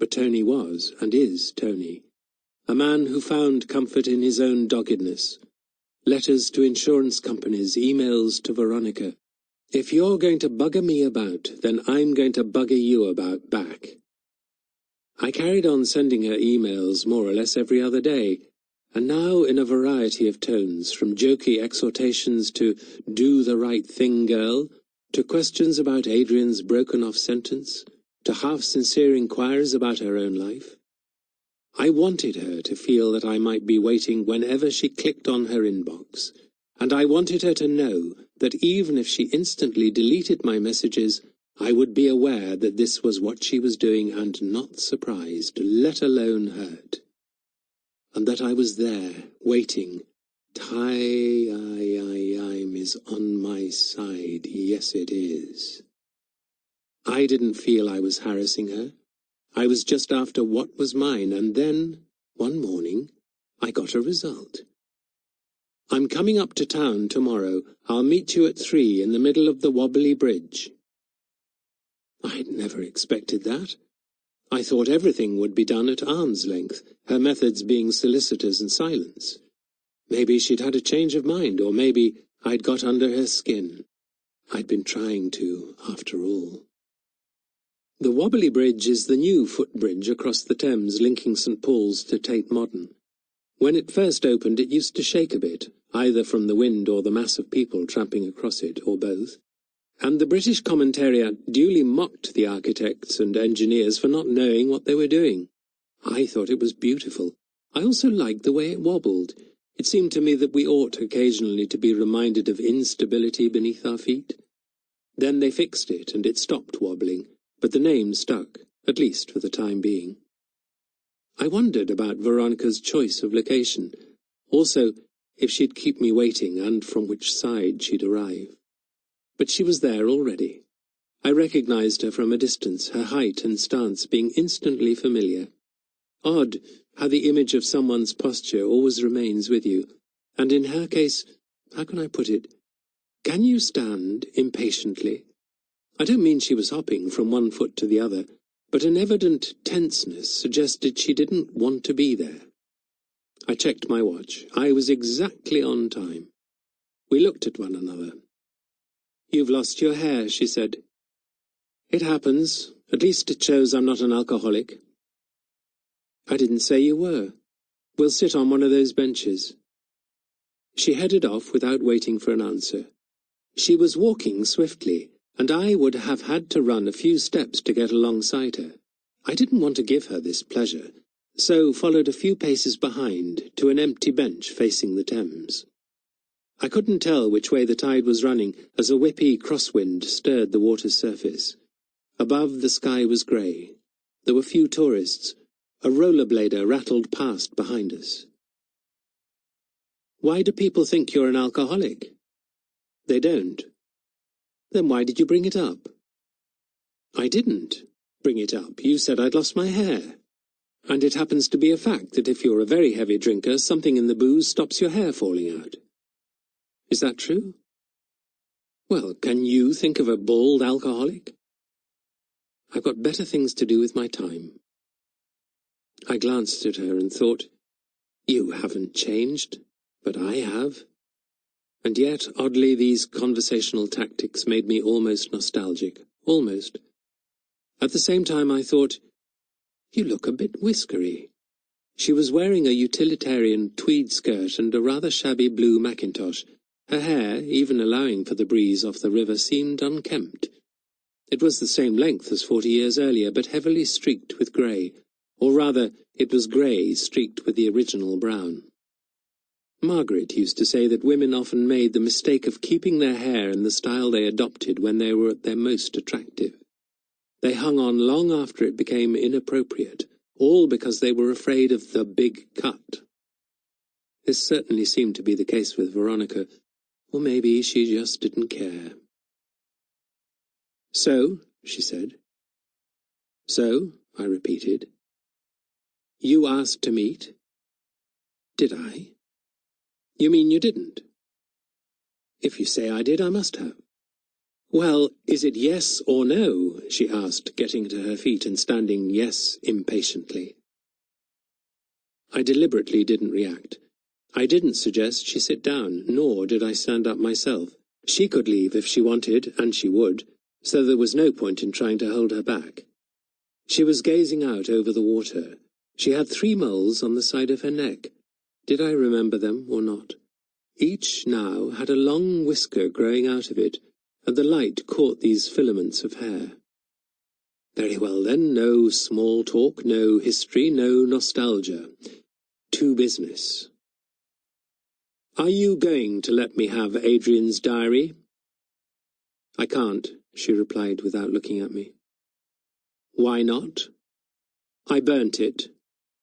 But Tony was, and is, Tony. A man who found comfort in his own doggedness. Letters to insurance companies, emails to Veronica. If you're going to bugger me about, then I'm going to bugger you about back. I carried on sending her emails more or less every other day, and now in a variety of tones, from jokey exhortations to "do the right thing, girl," to questions about Adrian's broken-off sentence, to half-sincere inquiries about her own life. I wanted her to feel that I might be waiting whenever she clicked on her inbox, and I wanted her to know that even if she instantly deleted my messages, I would be aware that this was what she was doing and not surprised, let alone hurt. And that I was there, waiting. Time is on my side, yes it is. I didn't feel I was harassing her. I was just after what was mine, and then, one morning, I got a result. "I'm coming up to town tomorrow. I'll meet you at 3 in the middle of the wobbly bridge." I'd never expected that. I thought everything would be done at arm's length, her methods being solicitous and silence. Maybe she'd had a change of mind, or maybe I'd got under her skin. I'd been trying to, after all. The Wobbly Bridge is the new footbridge across the Thames linking St Paul's to Tate Modern. When it first opened, it used to shake a bit, either from the wind or the mass of people tramping across it, or both. And the British Commentariat duly mocked the architects and engineers for not knowing what they were doing. I thought it was beautiful. I also liked the way it wobbled. It seemed to me that we ought occasionally to be reminded of instability beneath our feet. Then they fixed it, and it stopped wobbling, but the name stuck, at least for the time being. I wondered about Veronica's choice of location, also if she'd keep me waiting and from which side she'd arrive. But she was there already. I recognized her from a distance, her height and stance being instantly familiar. Odd how the image of someone's posture always remains with you, and in her case, how can I put it? Can you stand impatiently? I don't mean she was hopping from one foot to the other, but an evident tenseness suggested she didn't want to be there. I checked my watch. I was exactly on time. We looked at one another. "You've lost your hair," she said. "It happens. At least it shows I'm not an alcoholic." "I didn't say you were. We'll sit on one of those benches." She headed off without waiting for an answer. She was walking swiftly, and I would have had to run a few steps to get alongside her. I didn't want to give her this pleasure, so followed a few paces behind to an empty bench facing the Thames. I couldn't tell which way the tide was running as a whippy crosswind stirred the water's surface. Above, the sky was grey. There were few tourists. A rollerblader rattled past behind us. "Why do people think you're an alcoholic?" "They don't." "Then why did you bring it up?" "I didn't bring it up. You said I'd lost my hair. And it happens to be a fact that if you're a very heavy drinker, something in the booze stops your hair falling out." "Is that true?" "Well, can you think of a bald alcoholic?" "I've got better things to do with my time." I glanced at her and thought, you haven't changed, but I have. And yet, oddly, these conversational tactics made me almost nostalgic. Almost. At the same time I thought, you look a bit whiskery. She was wearing a utilitarian tweed skirt and a rather shabby blue mackintosh. Her hair, even allowing for the breeze off the river, seemed unkempt. It was the same length as 40 years earlier, but heavily streaked with grey. Or rather, it was grey streaked with the original brown. Margaret used to say that women often made the mistake of keeping their hair in the style they adopted when they were at their most attractive. They hung on long after it became inappropriate, all because they were afraid of the big cut. This certainly seemed to be the case with Veronica, or maybe she just didn't care. "So," she said. "So," I repeated. "You asked to meet?" "Did I?" "You mean you didn't?" "If you say I did, I must have." Well, is it yes or no? She asked, getting to her feet and standing yes impatiently. I deliberately didn't react. I didn't suggest she sit down, nor did I stand up myself. She could leave if she wanted, and she would, so there was no point in trying to hold her back. She was gazing out over the water. She had 3 moles on the side of her neck. Did I remember them or not? Each now had a long whisker growing out of it, and the light caught these filaments of hair. Very well then, no small talk, no history, no nostalgia. To business. Are you going to let me have Adrian's diary? I can't, she replied without looking at me. Why not? I burnt it,